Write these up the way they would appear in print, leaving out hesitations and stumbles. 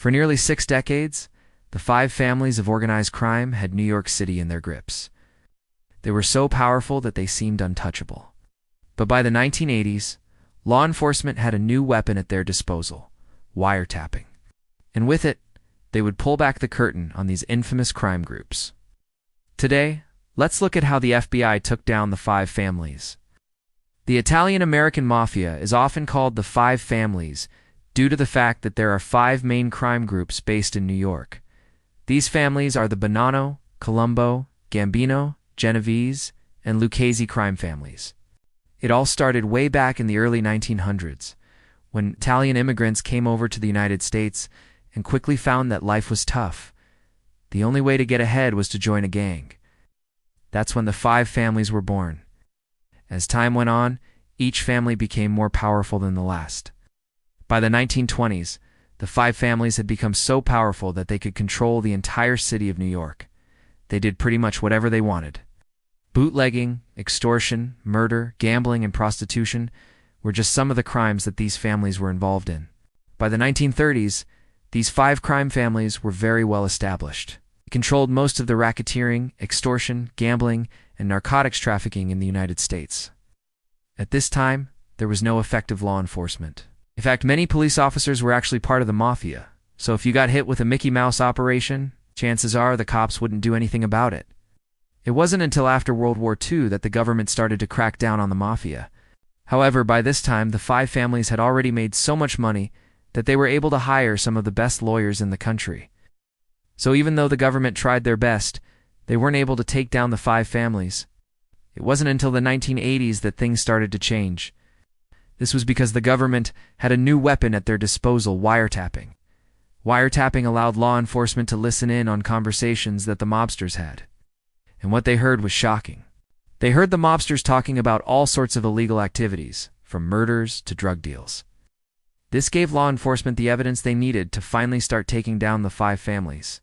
For nearly 6 decades, the five families of organized crime had New York City in their grips. They were so powerful that they seemed untouchable. But by the 1980s, law enforcement had a new weapon at their disposal: wiretapping. And with it, they would pull back the curtain on these infamous crime groups. Today, let's look at how the FBI took down the five families. The Italian-American Mafia is often called the Five Families due to the fact that there are 5 main crime groups based in New York. These families are the Bonanno, Colombo, Gambino, Genovese, and lucchesefamily families. It all started way back in the early 1900s, when Italian immigrants came over to the United States and quickly found that life was tough. The only way to get ahead was to join a gang. That's when the five families were born. As time went on, each family became more powerful than the last. By the 1920s, the five families had become so powerful that they could control the entire city of New York. They did pretty much whatever they wanted. Bootlegging, extortion, murder, gambling, and prostitution were just some of the crimes that these families were involved in. By the 1930s, these 5 crime families were very well established. They controlled most of the racketeering, extortion, gambling, and narcotics trafficking in the United States. At this time, there was no effective law enforcement. In fact, many police officers were actually part of the Mafia, so if you got hit with a Mickey Mouse operation, chances are the cops wouldn't do anything about it. It wasn't until after World War II that the government started to crack down on the Mafia. However, by this time, the five families had already made so much money that they were able to hire some of the best lawyers in the country. So even though the government tried their best, they weren't able to take down the five families. It wasn't until the 1980s that things started to change. This was because the government had a new weapon at their disposal: wiretapping. Wiretapping allowed law enforcement to listen in on conversations that the mobsters had. And what they heard was shocking. They heard the mobsters talking about all sorts of illegal activities, from murders to drug deals. This gave law enforcement the evidence they needed to finally start taking down the five families.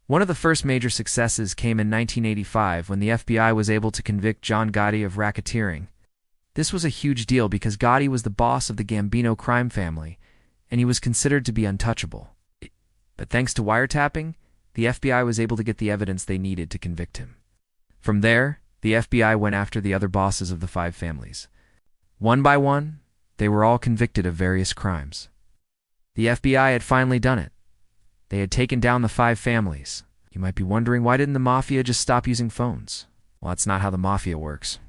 One of the first major successes came in 1985 when the FBI was able to convict John Gotti of racketeering. This was a huge deal because Gotti was the boss of the Gambino family, and he was considered to be untouchable. But thanks to wiretapping, the FBI was able to get the evidence they needed to convict him. From there, the FBI went after the other bosses of the five families. One by one, they were all convicted of various crimes. The FBI had finally done it. They had taken down the five families. You might be wondering, why didn't the Mafia just stop using phones? Well, that's not how the Mafia works.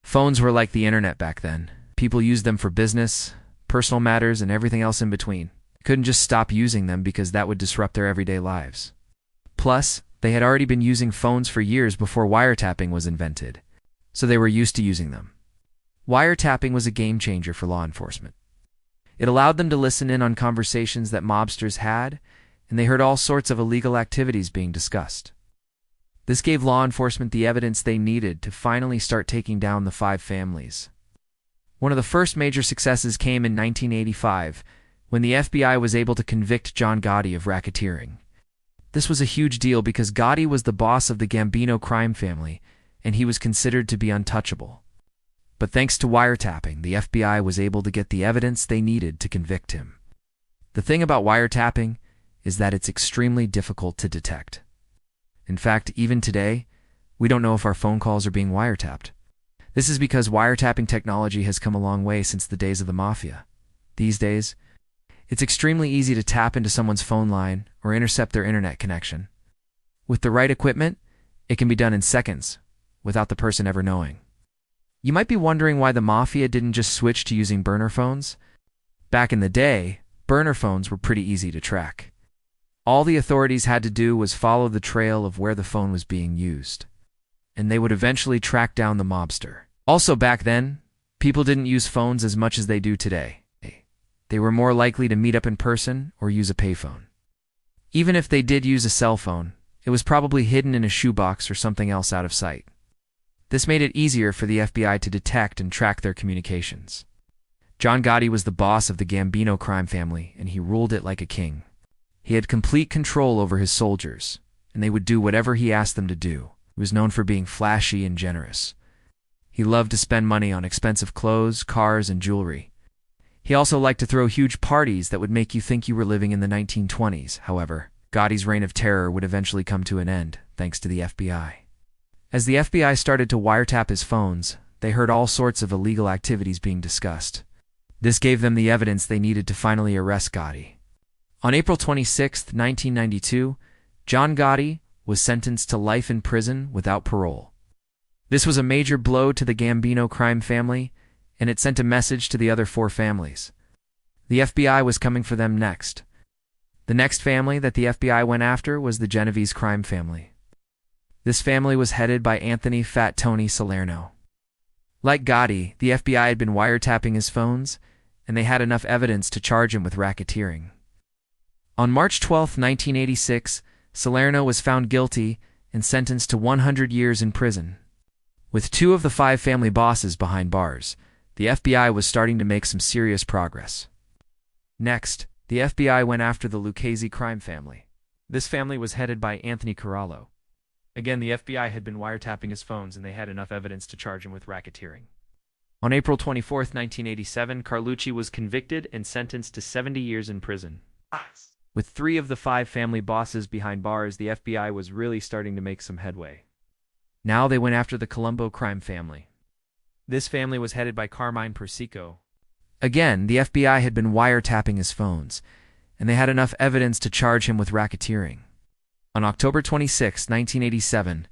Phones were like the internet back then. People used them for business, personal matters, and everything else in between. They couldn't just stop using them because that would disrupt their everyday lives. Plus, they had already been using phones for years before wiretapping was invented, so they were used to using them. Wiretapping was a game changer for law enforcement. It allowed them to listen in on conversations that mobsters had, and they heard all sorts of illegal activities being discussed. This gave law enforcement the evidence they needed to finally start taking down the five families. One of the first major successes came in 1985 when the FBI was able to convict John Gotti of racketeering. This was a huge deal because Gotti was the boss of the Gambino family, and he was considered to be untouchable. But thanks to wiretapping, the FBI was able to get the evidence they needed to convict him. The thing about wiretapping is that it's extremely difficult to detect. In fact, even today, we don't know if our phone calls are being wiretapped. This is because wiretapping technology has come a long way since the days of the Mafia. These days, it's extremely easy to tap into someone's phone line or intercept their internet connection. With the right equipment, it can be done in seconds, without the person ever knowing. You might be wondering why the Mafia didn't just switch to using burner phones. Back in the day, burner phones were pretty easy to track. All the authorities had to do was follow the trail of where the phone was being used, and they would eventually track down the mobster. Also back then, people didn't use phones as much as they do today. They were more likely to meet up in person or use a payphone. Even if they did use a cell phone, it was probably hidden in a shoebox or something else out of sight. This made it easier for the FBI to detect and track their communications. John Gotti was the boss of the Gambino family, and he ruled it like a king. He had complete control over his soldiers, and they would do whatever he asked them to do. He was known for being flashy and generous. He loved to spend money on expensive clothes, cars, and jewelry. He also liked to throw huge parties that would make you think you were living in the 1920s. However, Gotti's reign of terror would eventually come to an end, thanks to the FBI. As the FBI started to wiretap his phones, they heard all sorts of illegal activities being discussed. This gave them the evidence they needed to finally arrest Gotti. On April 26, 1992, John Gotti was sentenced to life in prison without parole. This was a major blow to the Gambino crime family, and it sent a message to the other 4 families. The FBI was coming for them next. The next family that the FBI went after was the Genovese crime family. This family was headed by Anthony "Fat Tony" Salerno. Like Gotti, the FBI had been wiretapping his phones, and they had enough evidence to charge him with racketeering. On March 12, 1986, Salerno was found guilty and sentenced to 100 years in prison. With 2 of the 5 family bosses behind bars, the FBI was starting to make some serious progress. Next, the FBI went after the lucchesefamily family. This family was headed by Anthony Corallo. Again, the FBI had been wiretapping his phones and they had enough evidence to charge him with racketeering. On April 24, 1987, Carlucci was convicted and sentenced to 70 years in prison. With 3 of the 5 family bosses behind bars, the FBI was really starting to make some headway. Now they went after the Colombo crime family. This family was headed by Carmine Persico. Again, the FBI had been wiretapping his phones, and they had enough evidence to charge him with racketeering. On October 26, 1987,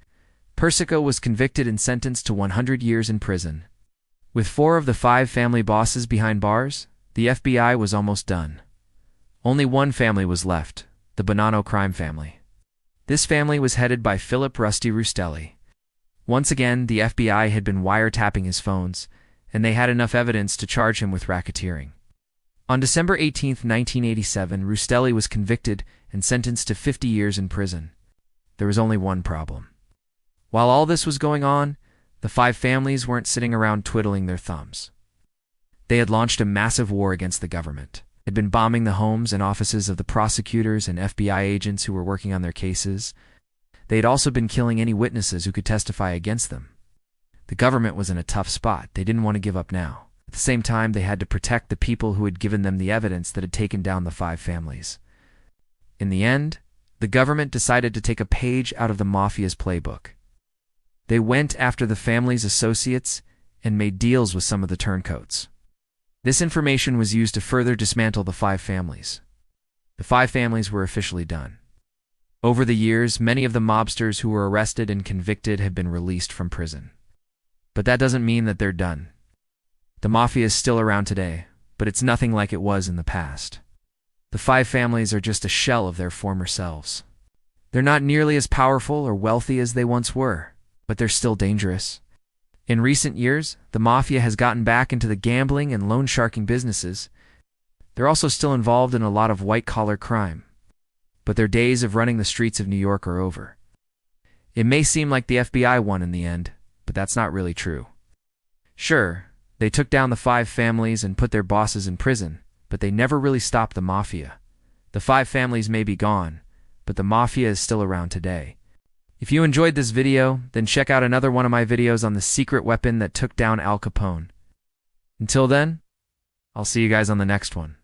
Persico was convicted and sentenced to 100 years in prison. With 4 of the 5 family bosses behind bars, the FBI was almost done. Only one family was left, the Bonannofamily crime family. This family was headed by Philip "Rusty" Rustelli. Once again, the FBI had been wiretapping his phones, and they had enough evidence to charge him with racketeering. On December 18, 1987, Rustelli was convicted and sentenced to 50 years in prison. There was only one problem. While all this was going on, the 5 families weren't sitting around twiddling their thumbs. They had launched a massive war against the government, had been bombing the homes and offices of the prosecutors and FBI agents who were working on their cases. They had also been killing any witnesses who could testify against them. The government was in a tough spot. They didn't want to give up now. At the same time, they had to protect the people who had given them the evidence that had taken down the 5 families. In the end, the government decided to take a page out of the Mafia's playbook. They went after the family's associates and made deals with some of the turncoats. This information was used to further dismantle the 5 families. The 5 families were officially done. Over the years, many of the mobsters who were arrested and convicted have been released from prison. But that doesn't mean that they're done. The Mafia is still around today, but it's nothing like it was in the past. The 5 families are just a shell of their former selves. They're not nearly as powerful or wealthy as they once were, but they're still dangerous. In recent years, the Mafia has gotten back into the gambling and loan sharking businesses. They're also still involved in a lot of white-collar crime. But their days of running the streets of New York are over. It may seem like the FBI won in the end, but that's not really true. Sure, they took down the 5 families and put their bosses in prison, but they never really stopped the Mafia. The 5 families may be gone, but the Mafia is still around today. If you enjoyed this video, then check out another one of my videos on the secret weapon that took down Al Capone. Until then, I'll see you guys on the next one.